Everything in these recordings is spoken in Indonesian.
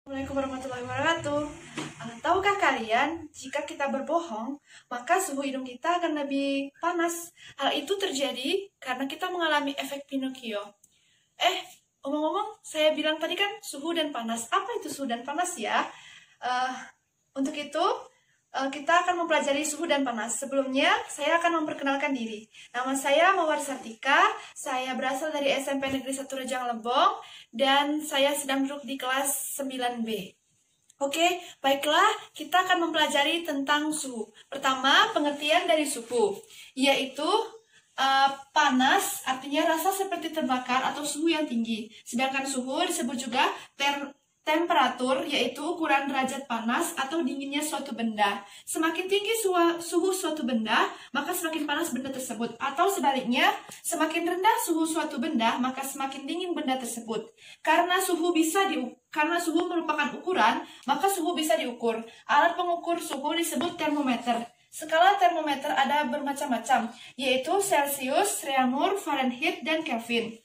Assalamualaikum warahmatullahi wabarakatuh. Tahukah kalian, jika kita berbohong, maka suhu hidung kita akan lebih panas. Hal itu terjadi karena kita mengalami efek Pinocchio. Omong-omong, saya bilang tadi kan suhu dan panas. Apa itu suhu dan panas ya? Untuk itu, kita akan mempelajari suhu dan panas. Sebelumnya, saya akan memperkenalkan diri. Nama saya Mawar Sartika, saya berasal dari SMP Negeri 1 Rejang Lebong, dan saya sedang duduk di kelas 9B. Oke, baiklah, kita akan mempelajari tentang suhu. Pertama, pengertian dari suhu, yaitu panas artinya rasa seperti terbakar atau suhu yang tinggi. Sedangkan suhu disebut juga temperatur, yaitu ukuran derajat panas atau dinginnya suatu benda. Semakin tinggi suhu suatu benda, maka semakin panas benda tersebut. Atau sebaliknya, semakin rendah suhu suatu benda, maka semakin dingin benda tersebut. Karena suhu merupakan ukuran, maka suhu bisa diukur. Alat pengukur suhu disebut termometer. Skala termometer ada bermacam-macam, yaitu Celsius, Reaumur, Fahrenheit, dan Kelvin.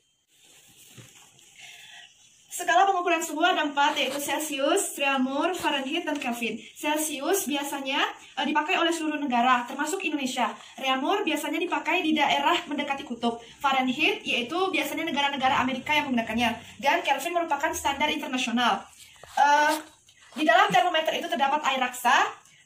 Skala pengukuran suhu ada 4, yaitu Celsius, Reaumur, Fahrenheit, dan Kelvin. Celsius biasanya dipakai oleh seluruh negara, termasuk Indonesia. Reaumur biasanya dipakai di daerah mendekati kutub. Fahrenheit yaitu biasanya negara-negara Amerika yang menggunakannya. Dan Kelvin merupakan standar internasional. Di dalam termometer itu terdapat air raksa,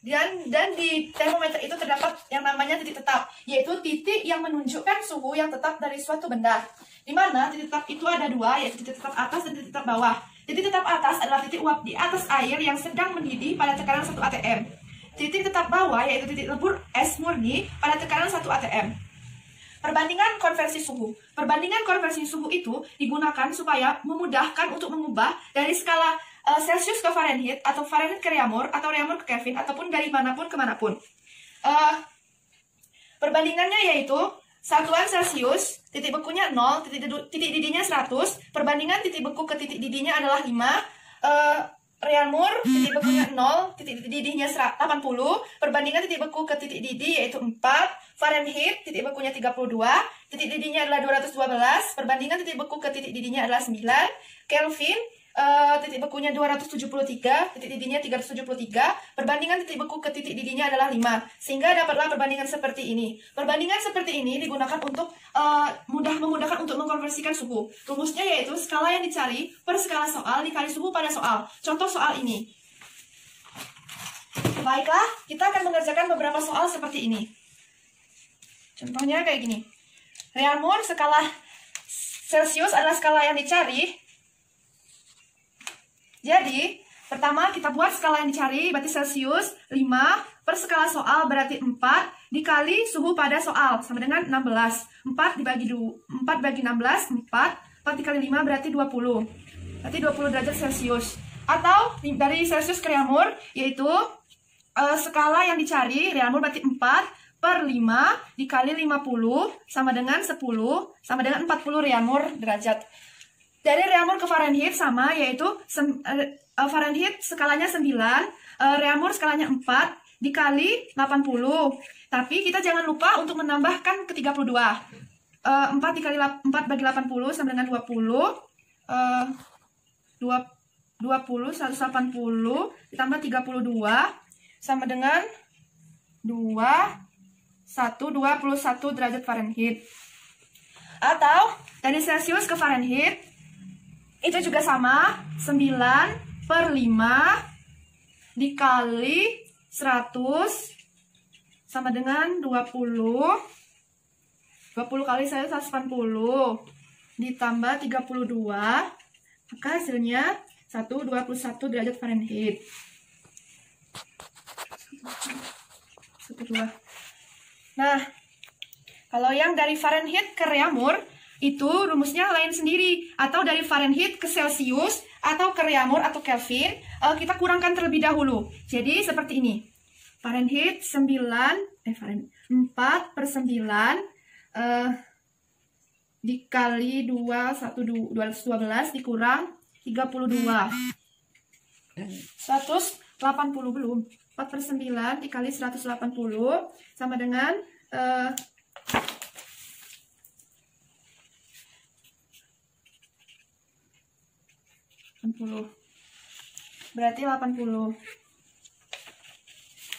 dan di termometer itu terdapat yang namanya titik tetap, yaitu titik yang menunjukkan suhu yang tetap dari suatu benda. Di mana titik tetap itu ada 2, yaitu titik tetap atas dan titik tetap bawah. Titik tetap atas adalah titik uap di atas air yang sedang mendidih pada tekanan 1 atm. Titik tetap bawah yaitu titik lebur es murni pada tekanan 1 atm. Perbandingan konversi suhu. Perbandingan konversi suhu itu digunakan supaya memudahkan untuk mengubah dari skala Celsius ke Fahrenheit, atau Fahrenheit ke Reaumur, atau Reaumur ke Kelvin, ataupun dari manapun ke manapun. Perbandingannya yaitu satuan Celsius, titik bekunya 0, titik didihnya 100, perbandingan titik beku ke titik didihnya adalah 5, Reaumur, titik bekunya 0, titik didihnya 80, perbandingan titik beku ke titik didih yaitu 4, Fahrenheit, titik bekunya 32, titik didihnya adalah 212, perbandingan titik beku ke titik didihnya adalah 9, Kelvin, titik bekunya 273, titik didihnya 373, perbandingan titik beku ke titik didihnya adalah 5, sehingga dapatlah perbandingan seperti ini. Perbandingan seperti ini digunakan untuk memudahkan untuk mengkonversikan suhu. Rumusnya yaitu skala yang dicari per skala soal dikali suhu pada soal. Contoh soal ini. Baiklah, kita akan mengerjakan beberapa soal seperti ini. Contohnya kayak gini. Reaumur skala Celsius adalah skala yang dicari. Jadi, pertama kita buat skala yang dicari, berarti Celsius 5 per skala soal berarti 4 dikali suhu pada soal, sama dengan 16. 4 bagi 16, 4 dikali 5 berarti 20. Berarti 20 derajat Celsius. Atau dari Celsius ke Reaumur, yaitu skala yang dicari, Reaumur berarti 4 per 5 dikali 50 sama dengan 10, sama dengan 40 Reaumur derajat. Dari Reaumur ke Fahrenheit sama, yaitu Fahrenheit skalanya 9, Reaumur skalanya 4 dikali 80. Tapi kita jangan lupa untuk menambahkan ke 32. 4 bagi 80 sama dengan 20. 180 ditambah 32 sama dengan 21 derajat Fahrenheit. Atau dari Celsius ke Fahrenheit itu juga sama, 9 per 5 dikali 100 sama dengan 20. 20 kali 180 ditambah 32, maka hasilnya 121 derajat Fahrenheit. 12. Nah, kalau yang dari Fahrenheit ke Reaumur itu rumusnya lain sendiri, atau dari Fahrenheit ke Celsius atau ke Reaumur atau Kelvin kita kurangkan terlebih dahulu. Jadi seperti ini. Fahrenheit 4 per 9 dikali 212 dikurang 32. 180 belum. 4 per 9 dikali 180 sama dengan 60. berarti 80.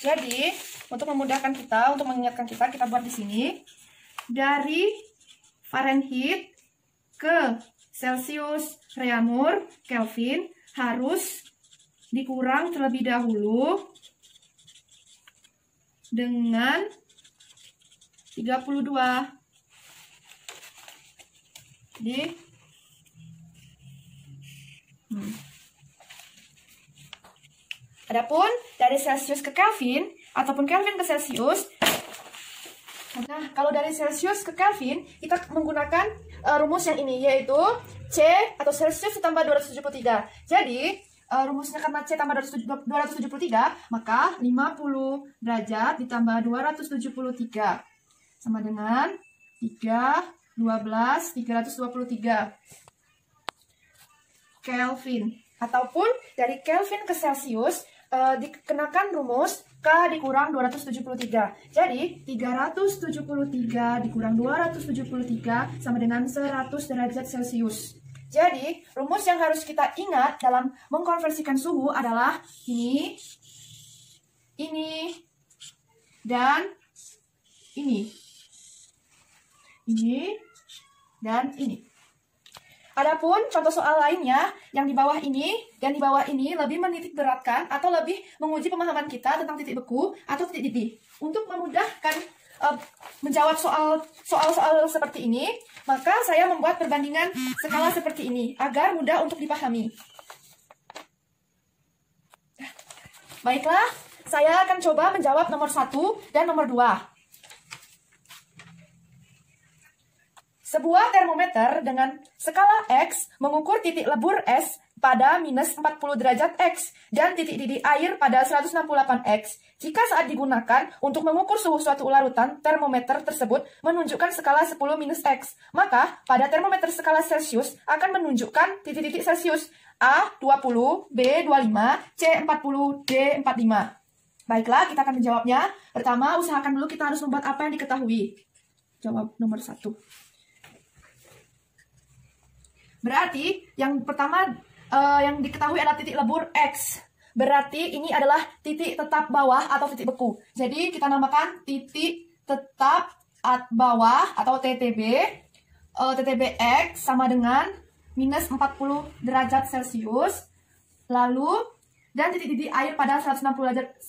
Jadi, untuk memudahkan kita, untuk mengingatkan kita, kita buat di sini. Dari Fahrenheit ke Celsius, Reaumur, Kelvin harus dikurang terlebih dahulu dengan 32. Jadi adapun dari Celsius ke Kelvin ataupun Kelvin ke Celsius, nah kalau dari Celsius ke Kelvin kita menggunakan rumus yang ini, yaitu C atau Celsius ditambah 273. Jadi rumusnya karena C tambah 273, maka 50 derajat ditambah 273 sama dengan 323 Kelvin. Ataupun dari Kelvin ke Celsius dikenakan rumus K dikurang 273. Jadi 373 dikurang 273 sama dengan 100 derajat Celsius. Jadi rumus yang harus kita ingat dalam mengkonversikan suhu adalah ini, dan ini, dan ini. Adapun contoh soal lainnya yang di bawah ini dan di bawah ini lebih menitik beratkan atau lebih menguji pemahaman kita tentang titik beku atau titik didih. Untuk memudahkan menjawab soal-soal seperti ini, maka saya membuat perbandingan skala seperti ini agar mudah untuk dipahami. Baiklah, saya akan coba menjawab nomor 1 dan nomor 2. Sebuah termometer dengan skala X mengukur titik lebur es pada minus 40 derajat X dan titik didih air pada 168 X. Jika saat digunakan untuk mengukur suhu suatu larutan, termometer tersebut menunjukkan skala 10 minus X. Maka pada termometer skala Celsius akan menunjukkan titik-titik Celsius A 20, B 25, C 40, D 45. Baiklah, kita akan menjawabnya. Pertama, usahakan dulu kita harus membuat apa yang diketahui. Jawab nomor 1. Berarti yang pertama yang diketahui adalah titik lebur X. Berarti ini adalah titik tetap bawah atau titik beku. Jadi kita namakan titik tetap bawah atau TTB. TTB X sama dengan minus 40 derajat Celsius. Lalu, dan titik didih air pada 160 derajat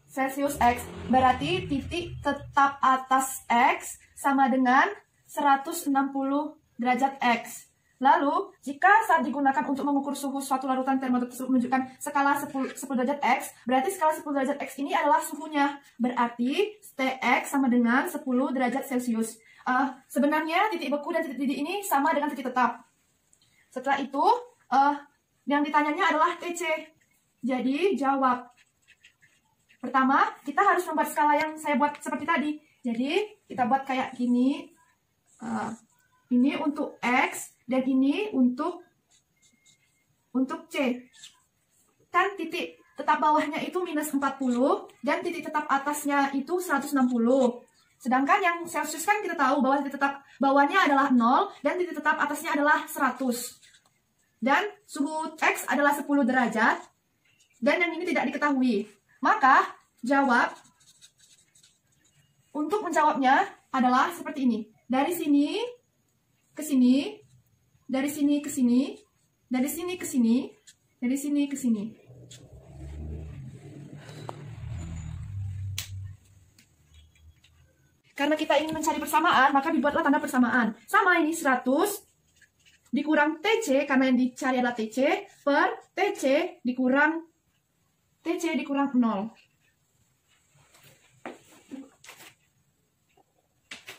Celsius X. Berarti titik tetap atas X sama dengan 160 derajat X. Lalu, jika saat digunakan untuk mengukur suhu suatu larutan termometer tersebut menunjukkan skala 10 derajat X, berarti skala 10 derajat X ini adalah suhunya. Berarti Tx sama dengan 10 derajat Celsius. Sebenarnya titik beku dan titik didih ini sama dengan titik tetap. Setelah itu, yang ditanyanya adalah Tc. Jadi, jawab. Pertama, kita harus membuat skala yang saya buat seperti tadi. Jadi, kita buat kayak gini. Ini untuk X, dan ini untuk C. Kan titik tetap bawahnya itu minus 40, dan titik tetap atasnya itu 160. Sedangkan yang Celsius kan kita tahu bahwa titik tetap bawahnya adalah 0, dan titik tetap atasnya adalah 100. Dan suhu X adalah 10 derajat, dan yang ini tidak diketahui. Maka, jawab, untuk menjawabnya adalah seperti ini. Dari sini ke sini, dari sini ke sini, dari sini ke sini, dari sini ke sini. Karena kita ingin mencari persamaan, maka dibuatlah tanda persamaan. Sama ini 100 dikurang TC, karena yang dicari adalah TC, per TC dikurang 0.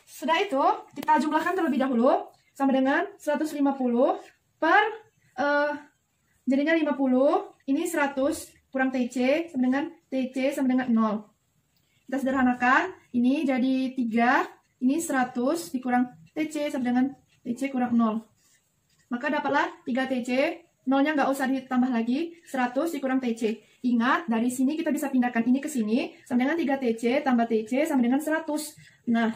Sudah itu, kita jumlahkan terlebih dahulu. Sama dengan 150 per, jadinya 50, ini 100 kurang TC, sama dengan TC sama dengan 0. Kita sederhanakan, ini jadi 3, ini 100 dikurang TC sama dengan TC kurang 0. Maka dapatlah 3 TC, 0-nya nggak usah ditambah lagi, 100 dikurang TC. Ingat, dari sini kita bisa pindahkan ini ke sini, sama dengan 3 TC tambah TC sama dengan 100. Nah,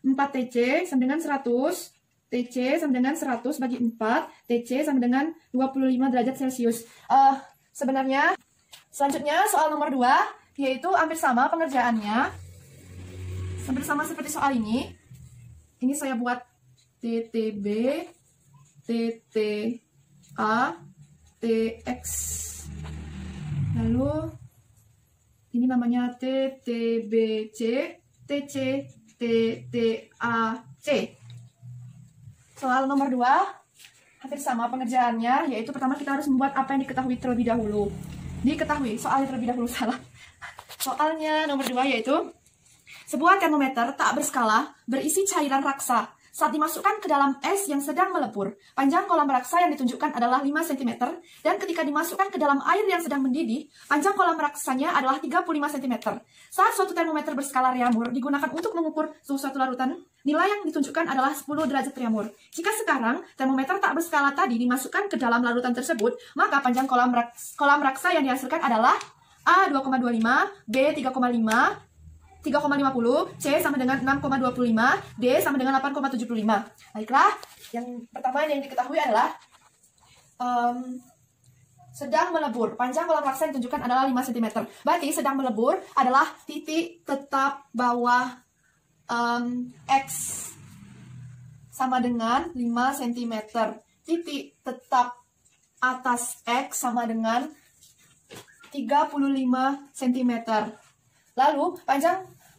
4 TC sama dengan 100, TC sama dengan 100 bagi 4, TC sama dengan 25 derajat Celsius. sebenarnya. Selanjutnya soal nomor 2, yaitu hampir sama pengerjaannya. Hampir sama seperti soal ini. Ini saya buat TTB, TTA, TX. Lalu ini namanya TTBC, TC, TTAC. Soal nomor 2, hampir sama pengerjaannya, yaitu pertama kita harus membuat apa yang diketahui terlebih dahulu. Soalnya terlebih dahulu salah. Soalnya nomor 2 yaitu sebuah termometer tak berskala berisi cairan raksa. Saat dimasukkan ke dalam es yang sedang melebur, panjang kolam raksa yang ditunjukkan adalah 5 cm, dan ketika dimasukkan ke dalam air yang sedang mendidih, panjang kolam raksanya adalah 35 cm. Saat suatu termometer berskala Reaumur digunakan untuk mengukur suhu suatu larutan, nilai yang ditunjukkan adalah 10 derajat Reaumur. Jika sekarang termometer tak berskala tadi dimasukkan ke dalam larutan tersebut, maka panjang kolam raksa yang dihasilkan adalah A 2,25, B 3,5, 3,50, C sama dengan 6,25, D sama dengan 8,75. Baiklah, yang pertama yang diketahui adalah sedang melebur. Panjang kolam raksa yang ditunjukkan adalah 5 cm. Berarti sedang melebur adalah titik tetap bawah X sama dengan 5 cm. Titik tetap atas X sama dengan 35 cm. Lalu,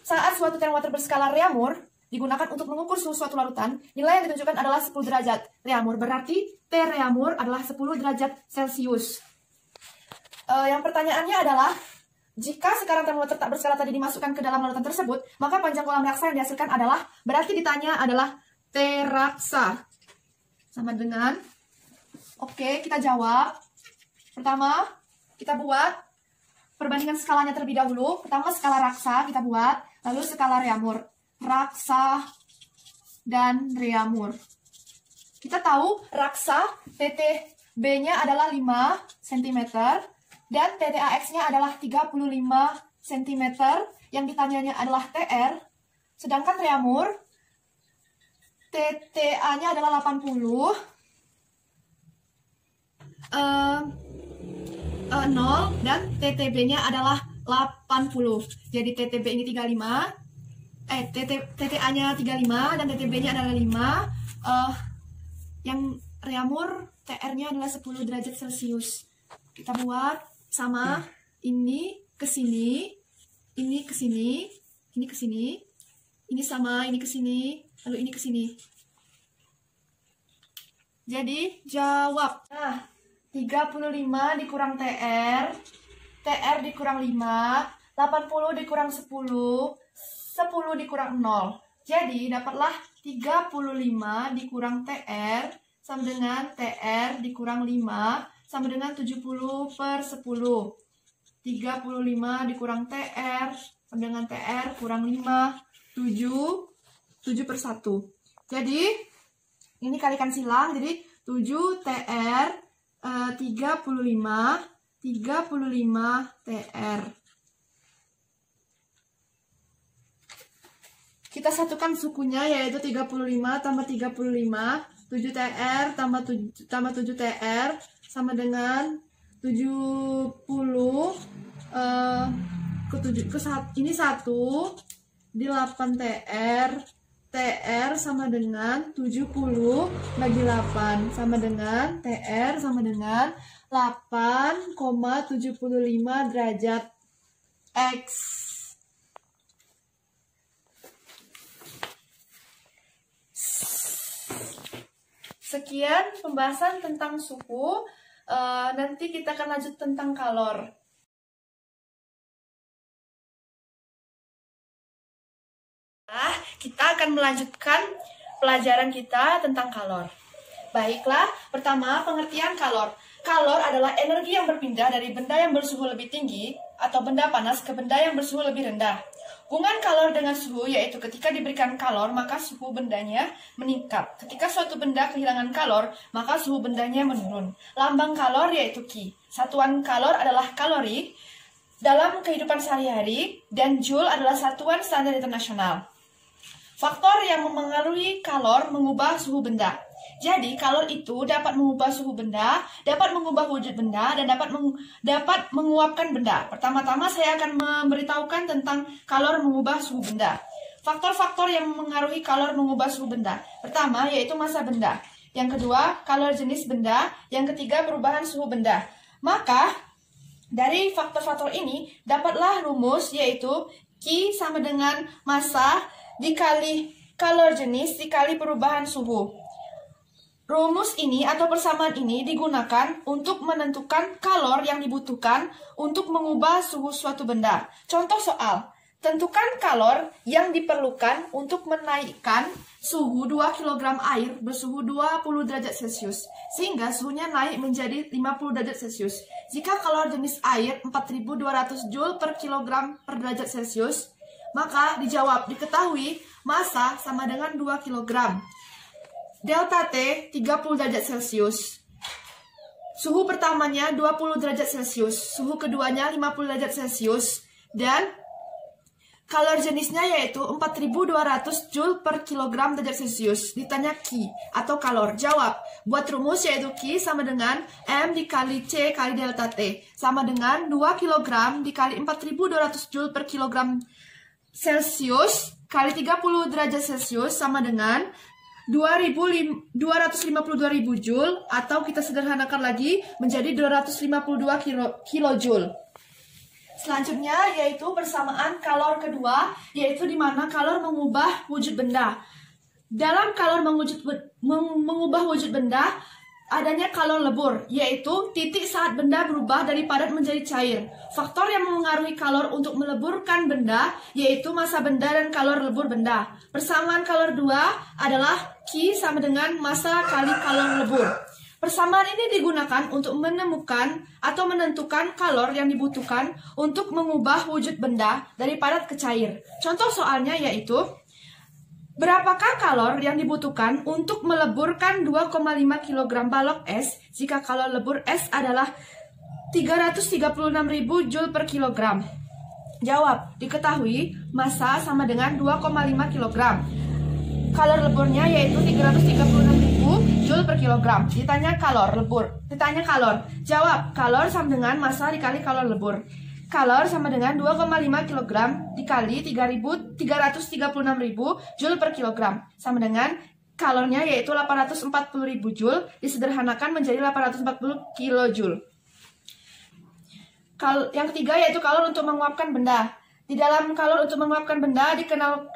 saat suatu termometer berskala Reaumur digunakan untuk mengukur suhu suatu larutan, nilai yang ditunjukkan adalah 10 derajat Reaumur. Berarti T Reaumur adalah 10 derajat Celcius. Yang pertanyaannya adalah, jika sekarang termometer tak berskala tadi dimasukkan ke dalam larutan tersebut, maka panjang kolam raksa yang dihasilkan adalah, berarti ditanya adalah T raksa. Sama dengan, oke, kita jawab. Pertama, kita buat perbandingan skalanya terlebih dahulu. Pertama skala raksa kita buat, lalu skala Reaumur. Raksa dan Reaumur. Kita tahu raksa TTB-nya adalah 5 cm dan TTAX-nya adalah 35 cm. Yang ditanyanya adalah TR. Sedangkan Reaumur TTA-nya adalah 80. 0 dan TTB-nya adalah 80. Jadi TTB ini 35, TTA-nya 35 dan TTB-nya adalah 5. Yang Reaumur TR-nya adalah 10 derajat Celcius. Kita buat sama ini ke sini, ini ke sini, ini ke sini, ini sama ini ke sini, lalu ini ke sini. Jadi jawab. Nah, 35 dikurang TR, TR dikurang 5, 80 dikurang 10, 10 dikurang 0. Jadi dapatlah 35 dikurang TR sama dengan TR dikurang 5 sama dengan 70 per 10. 35 dikurang TR sama dengan TR kurang 5, 7 per 1. Jadi ini kalikan silang, jadi 7 TR 35 TR. Kita satukan sukunya yaitu 35 tambah 35, 7 TR tambah 7 TR sama dengan 70 ini 1 di 8 TR. TR sama dengan 70 bagi 8 sama dengan TR sama dengan 8,75 derajat X. Sekian pembahasan tentang suhu. Nanti kita akan lanjut tentang kalor. Kita akan melanjutkan pelajaran kita tentang kalor. Baiklah, pertama pengertian kalor. Kalor adalah energi yang berpindah dari benda yang bersuhu lebih tinggi atau benda panas ke benda yang bersuhu lebih rendah. Hubungan kalor dengan suhu yaitu ketika diberikan kalor maka suhu bendanya meningkat. Ketika suatu benda kehilangan kalor maka suhu bendanya menurun. Lambang kalor yaitu Ki. Satuan kalor adalah kalori dalam kehidupan sehari-hari dan Joule adalah satuan standar internasional. Faktor yang mempengaruhi kalor mengubah suhu benda. Jadi, kalor itu dapat mengubah suhu benda, dapat mengubah wujud benda, dan dapat menguapkan benda. Pertama-tama saya akan memberitahukan tentang kalor mengubah suhu benda. Faktor-faktor yang mengaruhi kalor mengubah suhu benda. Pertama, yaitu massa benda. Yang kedua, kalor jenis benda. Yang ketiga, perubahan suhu benda. Maka, dari faktor-faktor ini, dapatlah rumus yaitu Q sama dengan massa dikali kalor jenis dikali perubahan suhu. Rumus ini atau persamaan ini digunakan untuk menentukan kalor yang dibutuhkan untuk mengubah suhu suatu benda. Contoh soal, tentukan kalor yang diperlukan untuk menaikkan suhu 2 kg air bersuhu 20 derajat Celcius, sehingga suhunya naik menjadi 50 derajat Celcius. Jika kalor jenis air 4200 Joule per kilogram per derajat Celcius, maka diketahui massa sama dengan 2 kg. Delta T 30 derajat Celcius. Suhu pertamanya 20 derajat Celcius, suhu keduanya 50 derajat Celcius, dan kalor jenisnya yaitu 4200 Joule per kilogram derajat Celcius. Ditanya Q atau kalor. Jawab. Buat rumus yaitu Q sama dengan M dikali C kali delta T. Sama dengan 2 kg dikali 4200 Joule per kilogram Celcius kali 30 derajat Celcius sama dengan 252.000 Joule, atau kita sederhanakan lagi menjadi 252 kilojoule. Selanjutnya yaitu persamaan kalor kedua, yaitu di mana kalor mengubah wujud benda. Dalam kalor mengubah wujud benda, adanya kalor lebur, yaitu titik saat benda berubah dari padat menjadi cair. Faktor yang mengaruhi kalor untuk meleburkan benda, yaitu massa benda dan kalor lebur benda. Persamaan kalor 2 adalah Q sama dengan massa kali kalor lebur. Persamaan ini digunakan untuk menemukan atau menentukan kalor yang dibutuhkan untuk mengubah wujud benda dari padat ke cair. Contoh soalnya yaitu, berapakah kalor yang dibutuhkan untuk meleburkan 2,5 kg balok es jika kalor lebur es adalah 336.000 Joule per kilogram? Jawab, diketahui massa sama dengan 2,5 kg. Kalor leburnya yaitu 336.000 Joule per kilogram. Ditanya kalor lebur. Ditanya kalor. Jawab, kalor sama dengan massa dikali kalor lebur. Kalor sama dengan 2,5 kg dikali 336.000 Joule per kilogram. Sama dengan kalornya yaitu 840.000 Joule, disederhanakan menjadi 840 kilojoule. Yang ketiga yaitu kalor untuk menguapkan benda. Di dalam kalor untuk menguapkan benda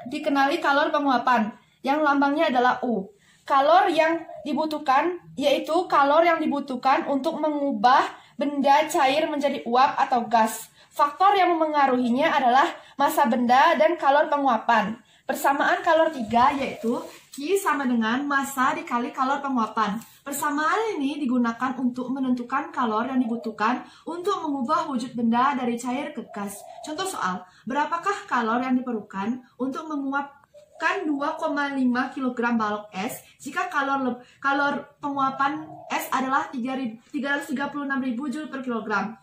dikenali kalor penguapan, yang lambangnya adalah U. Kalor yang dibutuhkan yaitu kalor yang dibutuhkan untuk mengubah benda cair menjadi uap atau gas. Faktor yang memengaruhinya adalah massa benda dan kalor penguapan. Persamaan kalor 3 yaitu Q sama dengan massa dikali kalor penguapan. Persamaan ini digunakan untuk menentukan kalor yang dibutuhkan untuk mengubah wujud benda dari cair ke gas. Contoh soal, berapakah kalor yang diperlukan untuk menguapkan 2,5 kg balok es jika kalor penguapan es adalah 336.000 Joule per kilogram?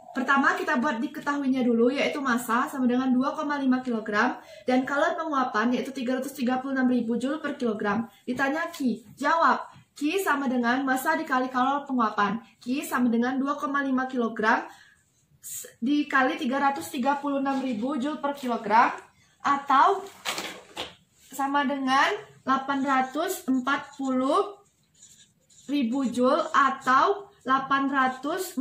Pertama kita buat diketahuinya dulu, yaitu massa sama dengan 2,5 kg dan kalor penguapan yaitu 336.000 Joule per kilogram. Ditanya Q. Jawab, Q sama dengan massa dikali kalor penguapan. Q sama dengan 2,5 kg dikali 336.000 Joule per kilogram, atau sama dengan 840.000 Joule atau 840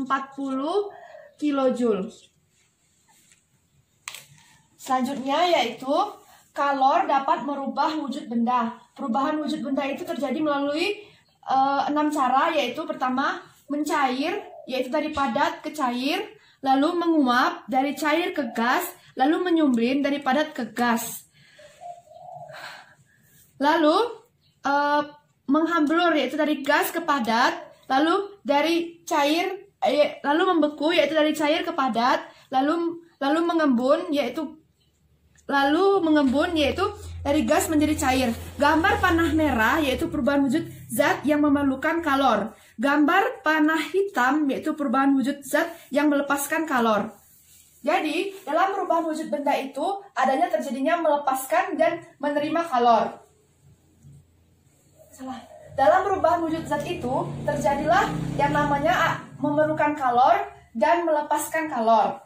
kilojoule. Selanjutnya yaitu kalor dapat merubah wujud benda. Perubahan wujud benda itu terjadi melalui 6 cara, yaitu pertama mencair, yaitu dari padat ke cair, lalu menguap dari cair ke gas, lalu menyumblin dari padat ke gas, lalu menghamblur, yaitu dari gas ke padat, lalu dari cair lalu membeku, yaitu dari cair ke padat, lalu mengembun yaitu dari gas menjadi cair. Gambar panah merah yaitu perubahan wujud zat yang memerlukan kalor. Gambar panah hitam yaitu perubahan wujud zat yang melepaskan kalor. Jadi, dalam perubahan wujud benda itu adanya terjadinya melepaskan dan menerima kalor. Dalam perubahan wujud zat itu, terjadilah yang namanya memerlukan kalor dan melepaskan kalor.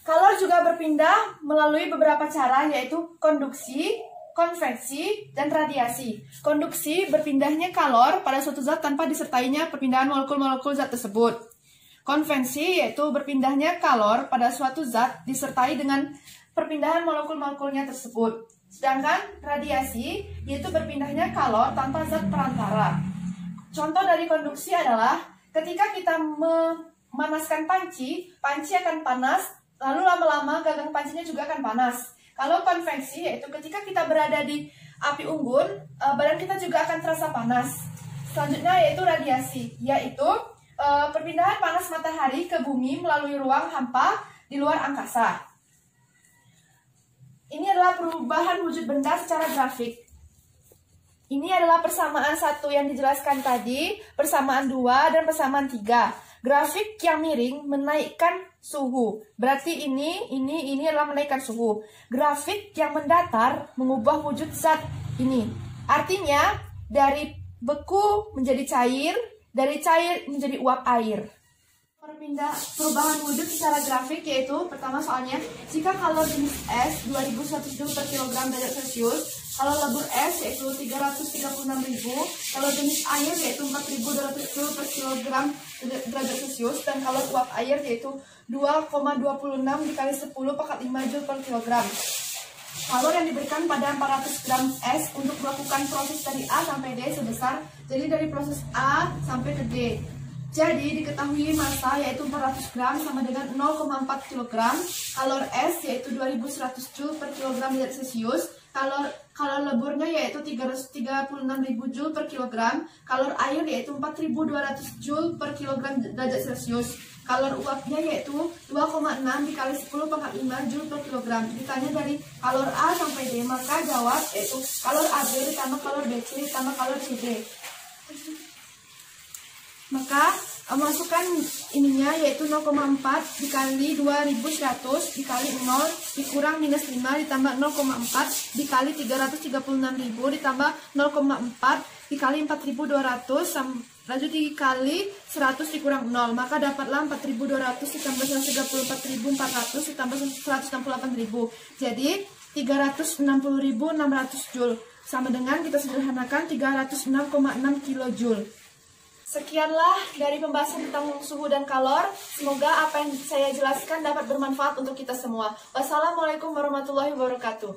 Kalor juga berpindah melalui beberapa cara, yaitu konduksi, konveksi, dan radiasi. Konduksi berpindahnya kalor pada suatu zat tanpa disertainya perpindahan molekul-molekul zat tersebut. Konvensi yaitu berpindahnya kalor pada suatu zat disertai dengan perpindahan molekul-molekulnya tersebut. Sedangkan radiasi yaitu berpindahnya kalor tanpa zat perantara. Contoh dari konduksi adalah ketika kita memanaskan panci, panci akan panas, lalu lama-lama gagang pancinya juga akan panas. Kalau konveksi yaitu ketika kita berada di api unggun, badan kita juga akan terasa panas. Selanjutnya yaitu radiasi, yaitu perpindahan panas matahari ke bumi melalui ruang hampa di luar angkasa. Ini adalah perubahan wujud benda secara grafik. Ini adalah persamaan 1 yang dijelaskan tadi, persamaan 2, dan persamaan 3. Grafik yang miring menaikkan suhu. Berarti ini adalah menaikkan suhu. Grafik yang mendatar mengubah wujud zat ini. Artinya dari beku menjadi cair, dari cair menjadi uap air. Perubahan wujud secara grafik yaitu pertama soalnya jika kalor jenis es 2100 Joule per kilogram derajat Celcius, kalau lebur es yaitu 336.000, kalau jenis air yaitu 4.200 Joule per kilogram derajat Celcius, dan kalau uap air yaitu 2,26 dikali 10 pangkat 5 Joule per kilogram. Kalor yang diberikan pada 400 gram es untuk melakukan proses dari A sampai D sebesar, jadi dari proses A sampai ke D. Jadi diketahui massa yaitu 400 gram sama dengan 0,4 kg, kalor es yaitu 2100 Joule per kilogram derajat Celcius, kalor leburnya yaitu 336.000 Joule per kilogram, kalor air yaitu 4.200 Joule per kilogram derajat Celcius, kalor uapnya yaitu 2,6 dikali 10 pangkat 5 Joule per kilogram. Ditanya dari kalor A sampai D, maka jawab yaitu kalor AB ditambah kalor BC ditambah kalor CD. Maka masukkan ininya yaitu 0,4 dikali 2100 dikali 0 dikurang minus 5 ditambah 0,4 dikali 336.000 ditambah 0,4 dikali 4.200 lanjut dikali 100 dikurang 0, maka dapatlah 4.200 ditambah 134.400 ditambah 168.000, jadi 360.600 Joule, sama dengan kita sederhanakan 306,6 kilojoule. Sekianlah dari pembahasan tentang suhu dan kalor. Semoga apa yang saya jelaskan dapat bermanfaat untuk kita semua. Wassalamualaikum warahmatullahi wabarakatuh.